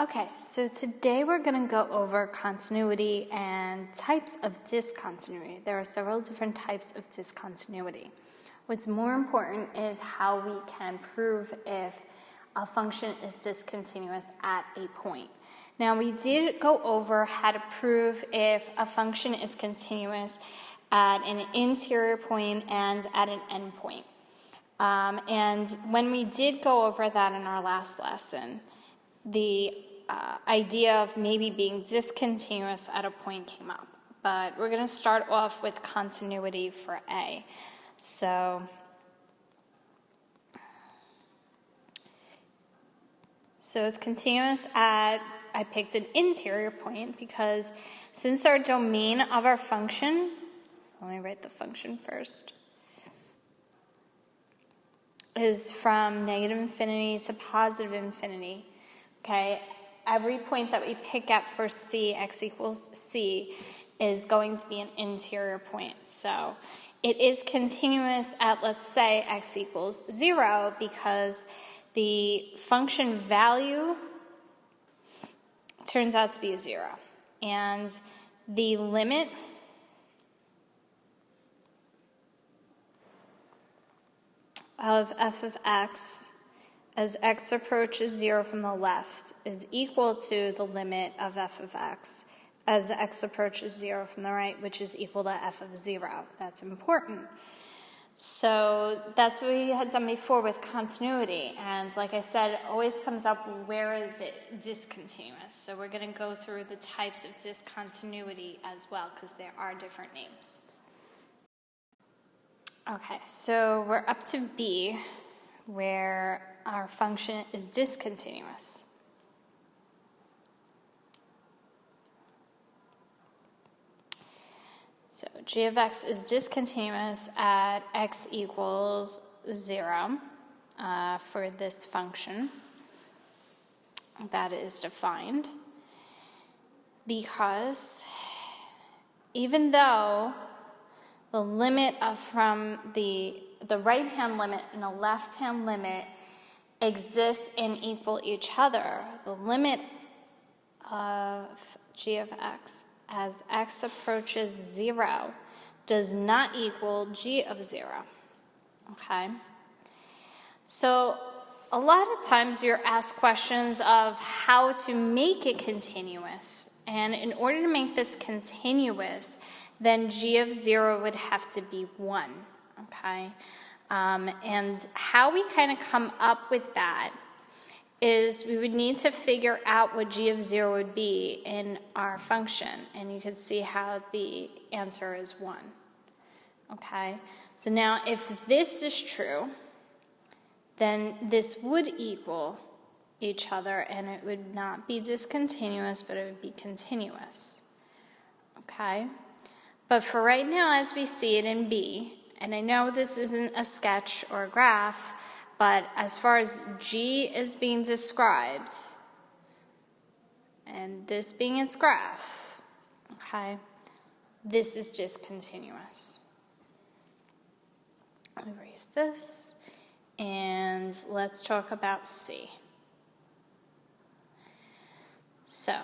Okay, so today we're going to go over continuity and types of discontinuity. There are several different types of discontinuity. What's more important is how we can prove if a function is discontinuous at a point. Now, we did go over how to prove if a function is continuous at an interior point and at an endpoint. And when we did go over that in our last lesson, the idea of maybe being discontinuous at a point came up. But we're going to start off with continuity for A. So it's continuous at, I picked an interior point because since our domain of our function, let me write the function first, is from negative infinity to positive infinity, okay, every point that we pick at for C, x equals C, is going to be an interior point. So it is continuous at, let's say, x equals 0 because the function value turns out to be a 0. And the limit of f of x as x approaches 0 from the left is equal to the limit of f of x as x approaches 0 from the right, which is equal to f of 0. That's important. So that's what we had done before with continuity. And like I said, it always comes up, where is it discontinuous? So we're going to go through the types of discontinuity as well, because there are different names. Okay, so we're up to B, where our function is discontinuous. So g of x is discontinuous at x equals 0 for this function that is defined, because even though the limit from the right-hand limit and the left-hand limit exist and equal each other, the limit of g of x as x approaches 0 does not equal g of 0, okay? So a lot of times you're asked questions of how to make it continuous, and in order to make this continuous, then g of 0 would have to be 1, okay? And how we kind of come up with that is we would need to figure out what g of 0 would be in our function, and you can see how the answer is 1, okay? So now if this is true, then this would equal each other, and it would not be discontinuous, but it would be continuous, okay? But for right now, as we see it in B, and I know this isn't a sketch or a graph, but as far as G is being described, and this being its graph, okay, this is discontinuous. I'll erase this, and let's talk about C. So,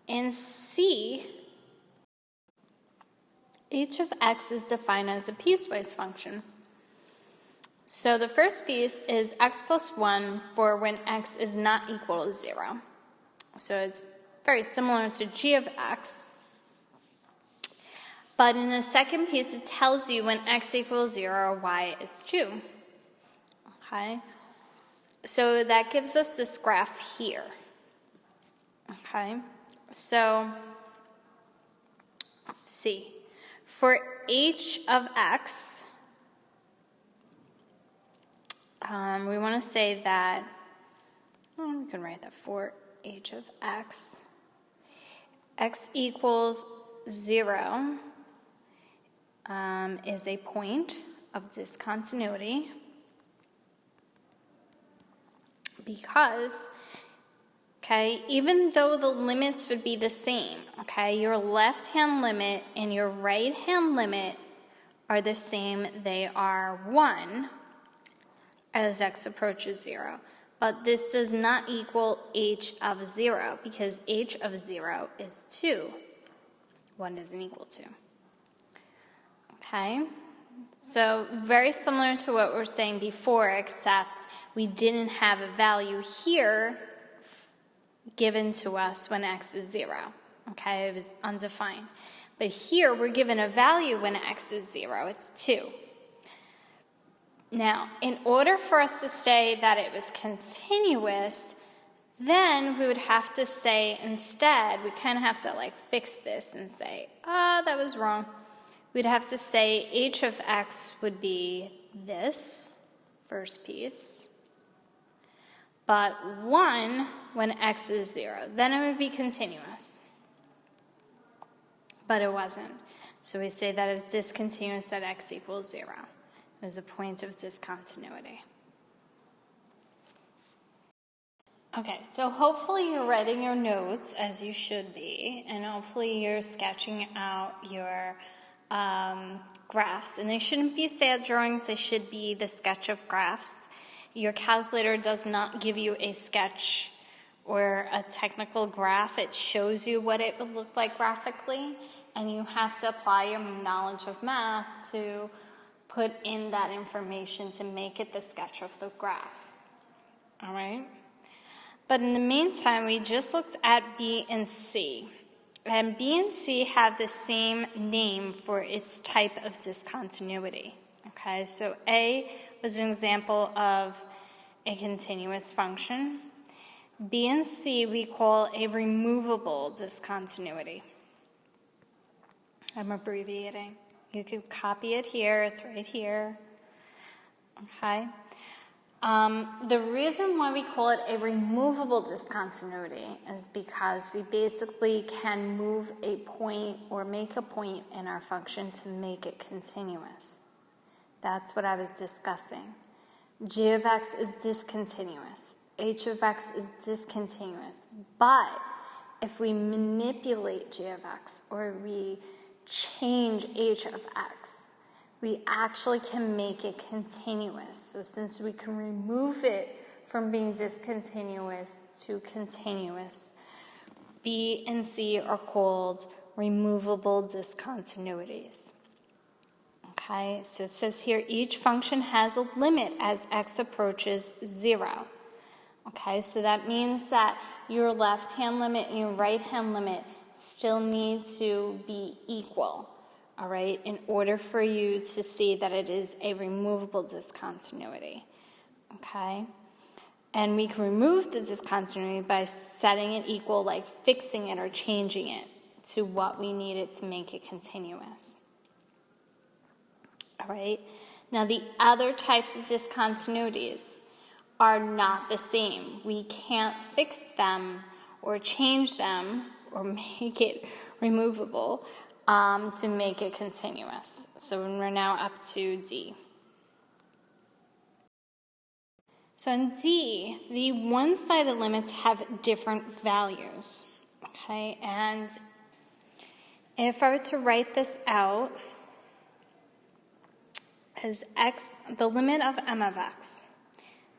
in C, h of x is defined as a piecewise function. So the first piece is x plus 1 for when x is not equal to 0. So it's very similar to g of x. But in the second piece, it tells you when x equals 0, y is 2. Okay? So that gives us this graph here. Okay? So, C. For h of x, we want to say that, we can write that for h of x, x equals 0 is a point of discontinuity because, okay, even though the limits would be the same, okay, your left-hand limit and your right-hand limit are the same. They are 1 as x approaches 0. but this does not equal h of 0 because h of 0 is 2. 1 doesn't equal 2. Okay? So very similar to what we were saying before, except we didn't have a value here given to us when x is 0. Okay? It was undefined. But here we're given a value when x is 0. It's 2. Now, in order for us to say that it was continuous, then we would have to say instead, we kind of have to like fix this and say, that was wrong. We'd have to say h of x would be this first piece, but 1 when x is 0. Then it would be continuous. But it wasn't. So we say that it was discontinuous at x equals 0. It was a point of discontinuity. Okay, so hopefully you're writing your notes as you should be, and hopefully you're sketching out your graphs. And they shouldn't be sad drawings, they should be the sketch of graphs. Your calculator does not give you a sketch or a technical graph. It shows you what it would look like graphically, and you have to apply your knowledge of math to put in that information to make it the sketch of the graph. All right? But in the meantime, we just looked at B and C. And B and C have the same name for its type of discontinuity. Okay, so A was an example of a continuous function. B and C we call a removable discontinuity. I'm abbreviating. You could copy it here, it's right here. Okay. The reason why we call it a removable discontinuity is because we basically can move a point or make a point in our function to make it continuous. That's what I was discussing. G of x is discontinuous. H of x is discontinuous. But if we manipulate G of x or we change h of x, we actually can make it continuous. So since we can remove it from being discontinuous to continuous, B and C are called removable discontinuities. Okay, so it says here each function has a limit as x approaches 0. Okay, so that means that your left-hand limit and your right-hand limit still need to be equal, all right, in order for you to see that it is a removable discontinuity, okay? And we can remove the discontinuity by setting it equal, like fixing it or changing it to what we need it to make it continuous, all right? Now, the other types of discontinuities are not the same. We can't fix them or change them or make it removable to make it continuous. So we're now up to D. So in D, the one-sided limits have different values, okay? And if I were to write this out as x, the limit of m of x,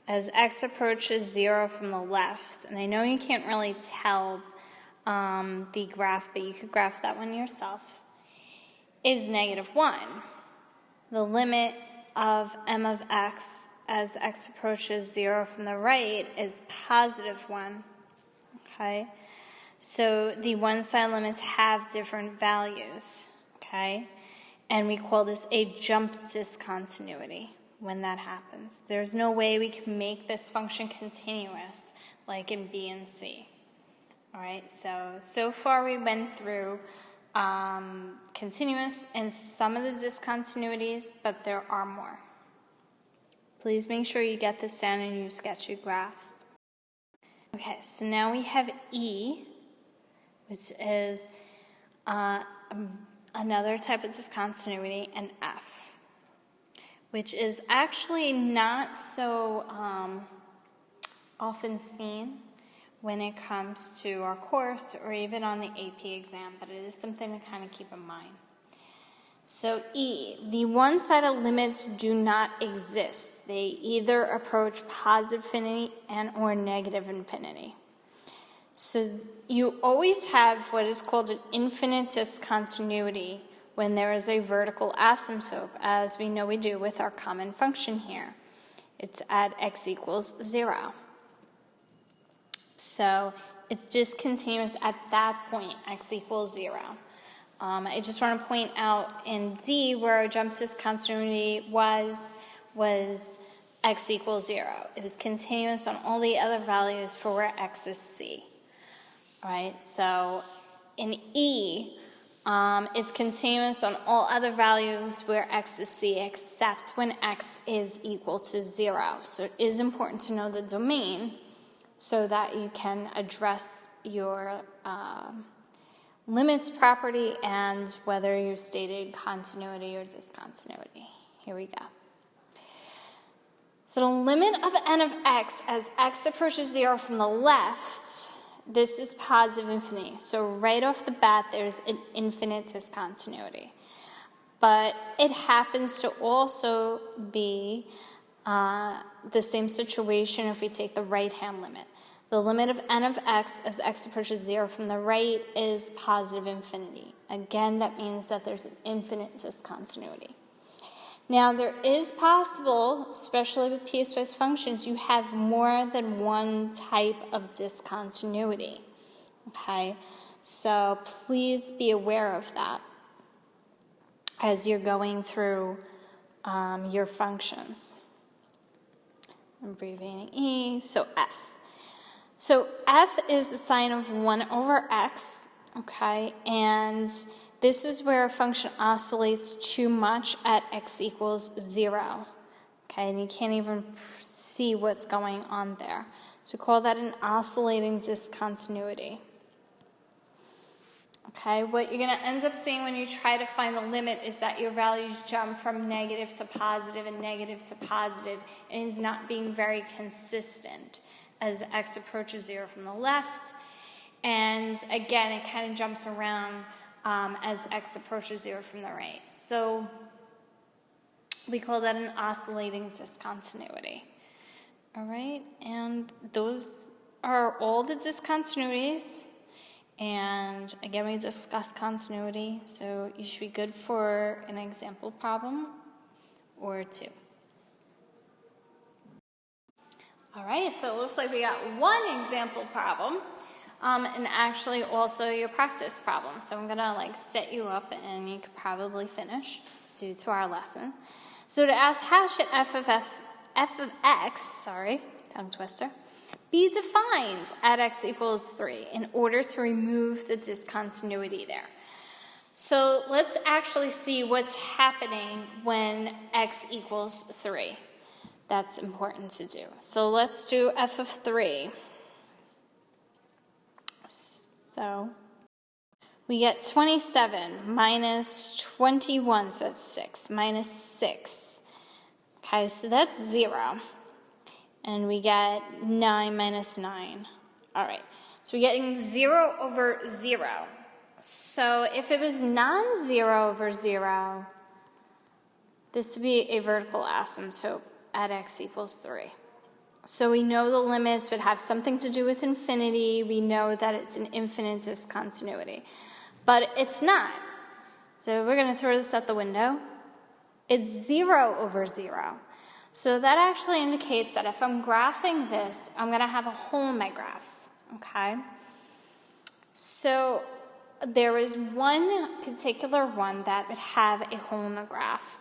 as x approaches 0 from the left, and I know you can't really tell the graph, but you could graph that one yourself, is -1. The limit of m of x as x approaches 0 from the right is +1. Okay? So the one-side limits have different values. Okay? And we call this a jump discontinuity when that happens. There's no way we can make this function continuous like in B and C. All right, so far we went through continuous and some of the discontinuities, but there are more. Please make sure you get this down and you sketch your graphs. Okay, so now we have E, which is another type of discontinuity, and F, which is actually not so often seen when it comes to our course or even on the AP exam, but it is something to kind of keep in mind. So E, the one-sided limits do not exist. They either approach positive infinity and or negative infinity. So you always have what is called an infinite discontinuity when there is a vertical asymptote, as we know we do with our common function here. It's at x equals 0. So it's discontinuous at that point, x equals 0. I just want to point out in D where our jump discontinuity was x equals 0. It was continuous on all the other values for where x is c. All right, so in E, it's continuous on all other values where x is c except when x is equal to 0. So it is important to know the domain so that you can address your limits property and whether you stated continuity or discontinuity. Here we go. So the limit of n of x as x approaches 0 from the left, this is positive infinity. So right off the bat, there's an infinite discontinuity. But it happens to also be the same situation if we take the right-hand limit. The limit of n of x as x approaches 0 from the right is positive infinity. Again, that means that there's an infinite discontinuity. Now, there is possible, especially with piecewise functions, you have more than one type of discontinuity. Okay? So please be aware of that as you're going through your functions. I'm abbreviating E, so F. So F is the sign of 1 over x, okay, and this is where a function oscillates too much at x equals 0, okay, and you can't even see what's going on there. So we call that an oscillating discontinuity. Okay, what you're going to end up seeing when you try to find the limit is that your values jump from negative to positive and negative to positive, and it's not being very consistent as x approaches 0 from the left, and again, it kind of jumps around as x approaches 0 from the right. So we call that an oscillating discontinuity. All right, and those are all the discontinuities. And again, we discussed continuity, so you should be good for an example problem or two. All right, so it looks like we got one example problem, and actually also your practice problem. So I'm gonna set you up, and you could probably finish due to our lesson. So to ask how should f of x, tongue twister, be defined at x equals 3 in order to remove the discontinuity there. So let's actually see what's happening when x equals 3. That's important to do. So let's do f of 3. So we get 27 minus 21, so that's 6, minus 6. Okay, so that's 0. And we get 9 minus 9. All right, so we're getting 0 over 0. So if it was non-zero over 0, this would be a vertical asymptote at x equals 3. So we know the limits would have something to do with infinity. We know that it's an infinite discontinuity. But it's not. So we're going to throw this out the window. It's 0 over 0. So that actually indicates that if I'm graphing this, I'm going to have a hole in my graph, okay? So there is one particular one that would have a hole in the graph,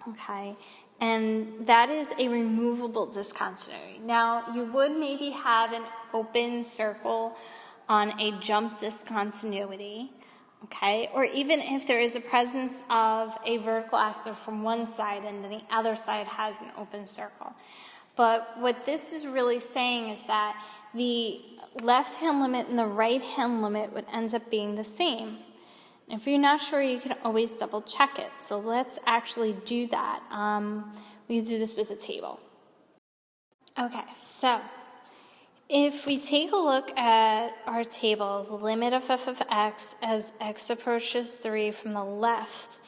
okay? And that is a removable discontinuity. Now, you would maybe have an open circle on a jump discontinuity, okay, or even if there is a presence of a vertical asymptote from one side and then the other side has an open circle. But what this is really saying is that the left-hand limit and the right-hand limit would end up being the same. And if you're not sure, you can always double check it. So let's actually do that. We can do this with a table. Okay, so If we take a look at our table, the limit of f of x as x approaches 3 from the left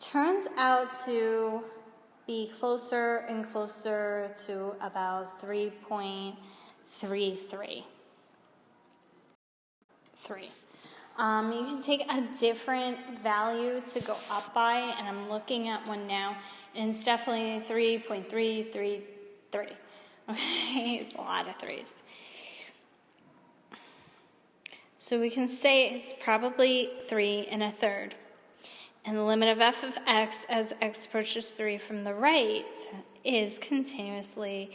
turns out to be closer and closer to about 3.33. You can take a different value to go up by, and I'm looking at one now, and it's definitely 3.333. Okay, it's a lot of threes. So we can say it's probably 3 1/3. And the limit of f of x as x approaches 3 from the right is continuously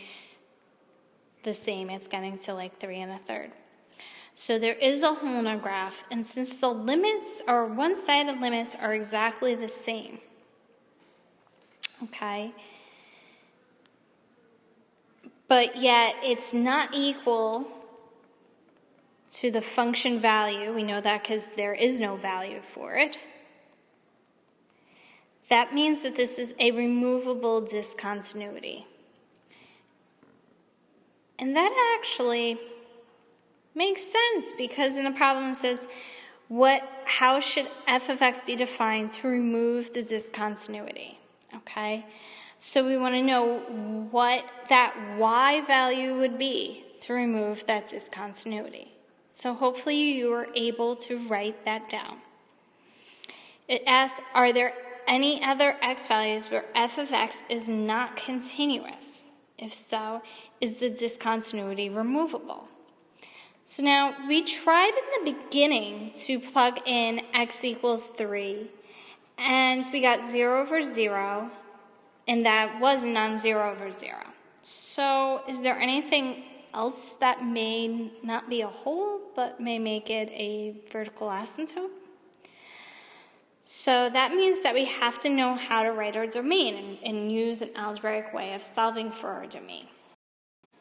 the same. It's getting to like 3 1/3. So there is a hole in our graph, and since the limits, or one-sided limits, are exactly the same, okay, but yet it's not equal to the function value, we know that because there is no value for it, that means that this is a removable discontinuity. And that actually makes sense, because in the problem it says, how should f of x be defined to remove the discontinuity? Okay, so we want to know what that y value would be to remove that discontinuity. So hopefully you were able to write that down. It asks, are there any other x values where f of x is not continuous? If so, is the discontinuity removable? So now, we tried in the beginning to plug in x equals 3, and we got 0 over 0, and that was non-zero over 0. So is there anything else that may not be a hole, but may make it a vertical asymptote? So that means that we have to know how to write our domain and use an algebraic way of solving for our domain.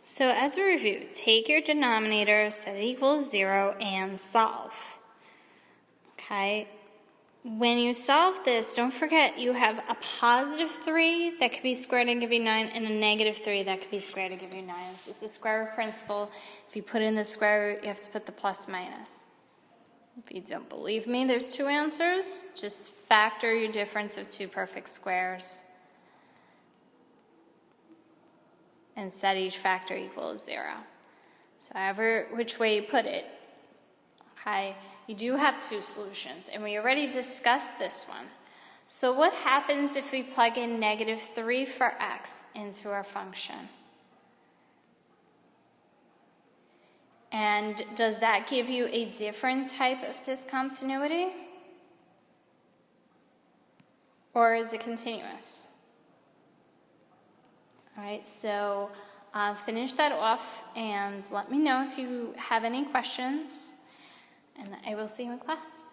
So as a review, take your denominator, set it equals 0, and solve. Okay? When you solve this, don't forget you have a positive 3 that could be squared and give you 9, and a negative 3 that could be squared and give you 9. This is the square root principle. If you put in the square root, you have to put the plus minus. If you don't believe me, there's 2 answers. Just factor your difference of 2 perfect squares and set each factor equals 0. So however, which way you put it, okay, you do have 2 solutions, and we already discussed this one. So what happens if we plug in negative 3 for x into our function? And does that give you a different type of discontinuity? Or is it continuous? All right, so finish that off and let me know if you have any questions, and I will see you in class.